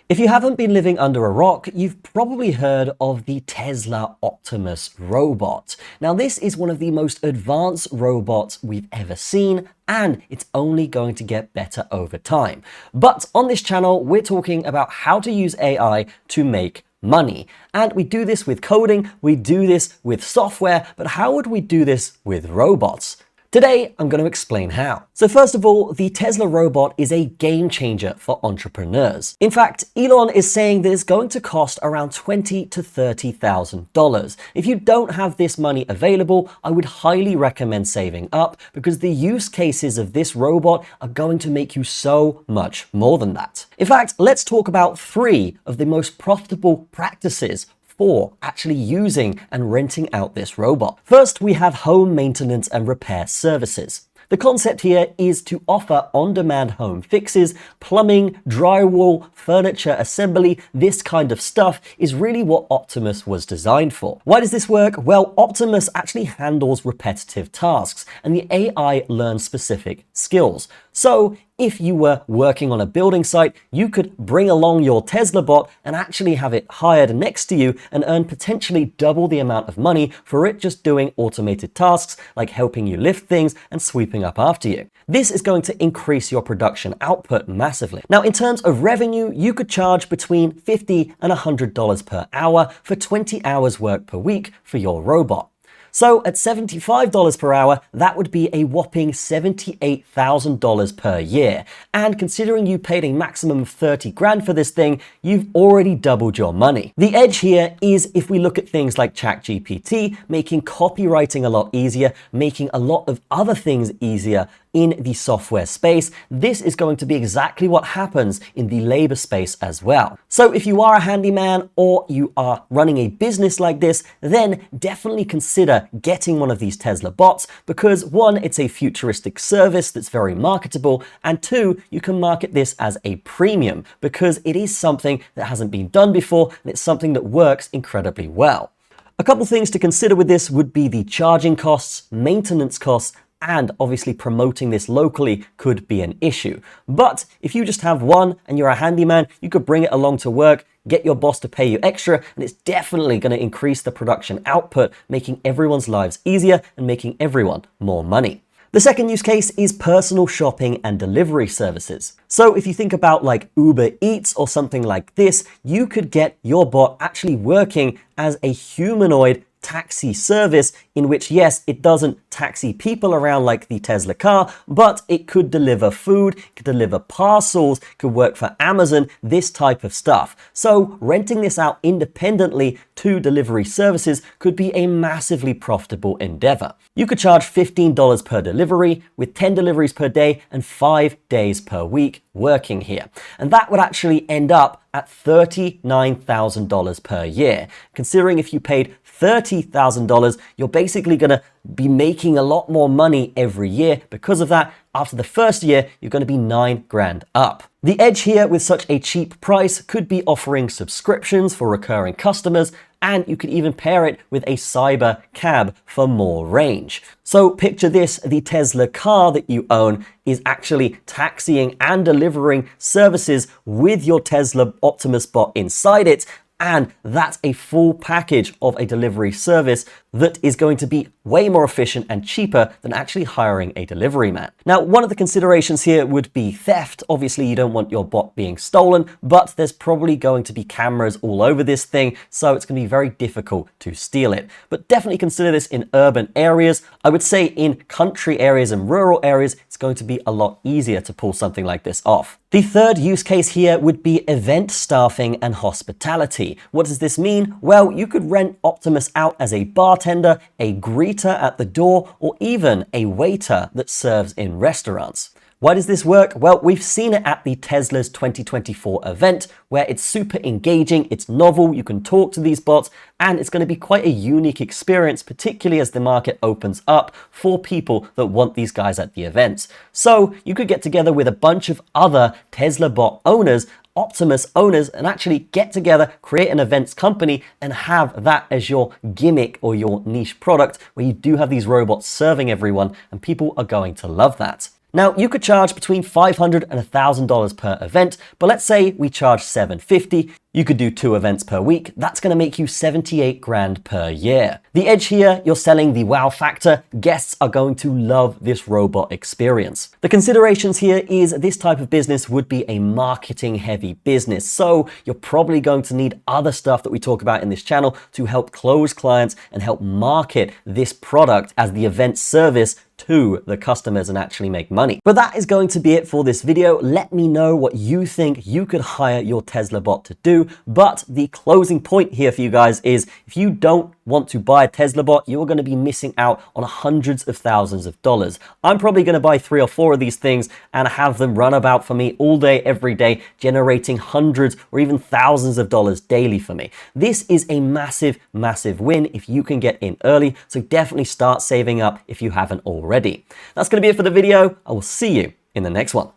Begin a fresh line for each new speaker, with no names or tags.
If you haven't been living under a rock, you've probably heard of the Tesla Optimus Robot. Now, this is one of the most advanced robots we've ever seen, and it's only going to get better over time. But on this channel, we're talking about how to use AI to make money. And we do this with coding, we do this with software, but how would we do this with robots? Today, I'm going to explain how. So first of all, the Tesla robot is a game changer for entrepreneurs. In fact, Elon is saying that it's going to cost around $20,000 to $30,000. If you don't have this money available, I would highly recommend saving up because the use cases of this robot are going to make you so much more than that. In fact, let's talk about 3 of the most profitable practices for actually using and renting out this robot. First, we have home maintenance and repair services. The concept here is to offer on-demand home fixes, plumbing, drywall, furniture assembly. This kind of stuff is really what Optimus was designed for. Why does this work? Well, Optimus actually handles repetitive tasks and the AI learns specific skills. So if you were working on a building site, you could bring along your Tesla bot and actually have it hired next to you and earn potentially double the amount of money for it just doing automated tasks like helping you lift things and sweeping up after you. This is going to increase your production output massively. Now, in terms of revenue, you could charge between $50 and $100 per hour for 20 hours work per week for your robot. So at $75 per hour, that would be a whopping $78,000 per year. And considering you paid a maximum of 30 grand for this thing, you've already doubled your money. The edge here is if we look at things like ChatGPT, making copywriting a lot easier, making a lot of other things easier in the software space, this is going to be exactly what happens in the labor space as well. So if you are a handyman or you are running a business like this, then definitely consider getting one of these Tesla bots because 1, it's a futuristic service that's very marketable, and 2, you can market this as a premium because it is something that hasn't been done before and it's something that works incredibly well. A couple things to consider with this would be the charging costs, maintenance costs, and obviously promoting this locally could be an issue. But if you just have one and you're a handyman, you could bring it along to work, get your boss to pay you extra, and it's definitely going to increase the production output, making everyone's lives easier and making everyone more money. The second use case is personal shopping and delivery services. So if you think about like Uber Eats or something like this, you could get your bot actually working as a humanoid taxi service in which, yes, it doesn't taxi people around like the Tesla car, but it could deliver food, it could deliver parcels, could work for Amazon, this type of stuff. So renting this out independently to delivery services could be a massively profitable endeavor. You could charge $15 per delivery with 10 deliveries per day and 5 days per week working here. And that would actually end up at $39,000 per year. Considering if you paid $30,000, you're basically going to be making a lot more money every year. Because of that, after the first year, you're going to be 9 grand up. The edge here with such a cheap price could be offering subscriptions for recurring customers, and you could even pair it with a cyber cab for more range. So picture this, the Tesla car that you own is actually taxiing and delivering services with your Tesla Optimus Bot inside it. And that's a full package of a delivery service that is going to be way more efficient and cheaper than actually hiring a delivery man. Now, one of the considerations here would be theft. Obviously, you don't want your bot being stolen, but there's probably going to be cameras all over this thing, so it's going to be very difficult to steal it. But definitely consider this in urban areas. I would say in country areas and rural areas, it's going to be a lot easier to pull something like this off. The third use case here would be event staffing and hospitality. What does this mean? Well, you could rent Optimus out as a bartender, a greeter at the door, or even a waiter that serves in restaurants. Why does this work? Well, we've seen it at the Tesla's 2024 event where it's super engaging, it's novel, you can talk to these bots, and it's going to be quite a unique experience, particularly as the market opens up for people that want these guys at the events. So you could get together with a bunch of other Tesla bot owners, Optimus owners, and actually get together, create an events company, and have that as your gimmick or your niche product where you do have these robots serving everyone, and people are going to love that. Now, you could charge between $500 and $1,000 per event, but let's say we charge $750. You could do 2 events per week. That's going to make you 78 grand per year. The edge here, you're selling the wow factor. Guests are going to love this robot experience. The considerations here is this type of business would be a marketing heavy business. So you're probably going to need other stuff that we talk about in this channel to help close clients and help market this product as the event service to the customers and actually make money. But that is going to be it for this video. Let me know what you think you could hire your Tesla bot to do. But the closing point here for you guys is if you don't want to buy a Tesla bot, you're going to be missing out on hundreds of thousands of dollars. I'm probably going to buy 3 or 4 of these things and have them run about for me all day, every day, generating hundreds or even thousands of dollars daily for me. This is a massive, massive win if you can get in early. So definitely start saving up if you haven't already. That's going to be it for the video. I will see you in the next one.